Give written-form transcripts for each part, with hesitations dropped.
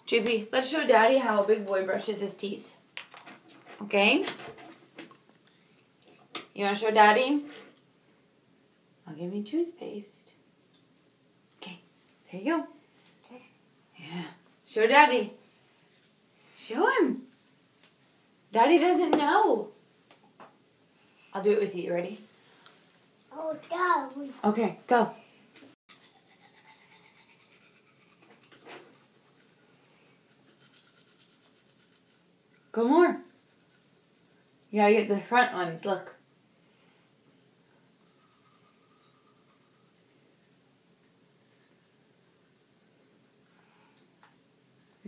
JP, let's show Daddy how a big boy brushes his teeth. Okay? You want to show Daddy? I'll give you toothpaste. Okay, there you go. Yeah. Show Daddy. Show him. Daddy doesn't know. I'll do it with you. You ready? Oh, Daddy. Okay, go. Go more. You gotta get the front ones. Look.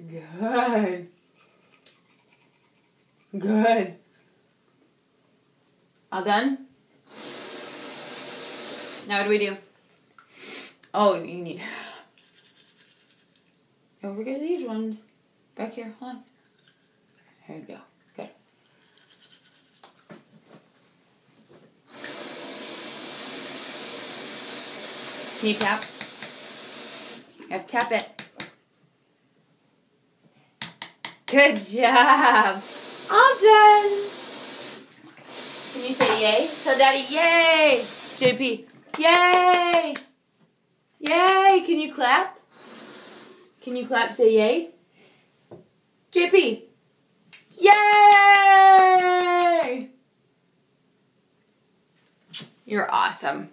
Good. Good. All done? Now what do we do? Oh, you need... Don't forget these ones. Back here, hold on. There you go. Good. Can you tap? You have to tap it. Good job. All done. Can you say yay? Tell Daddy yay. JP, yay. Yay. Can you clap? Can you clap? Say yay. JP, yay. You're awesome.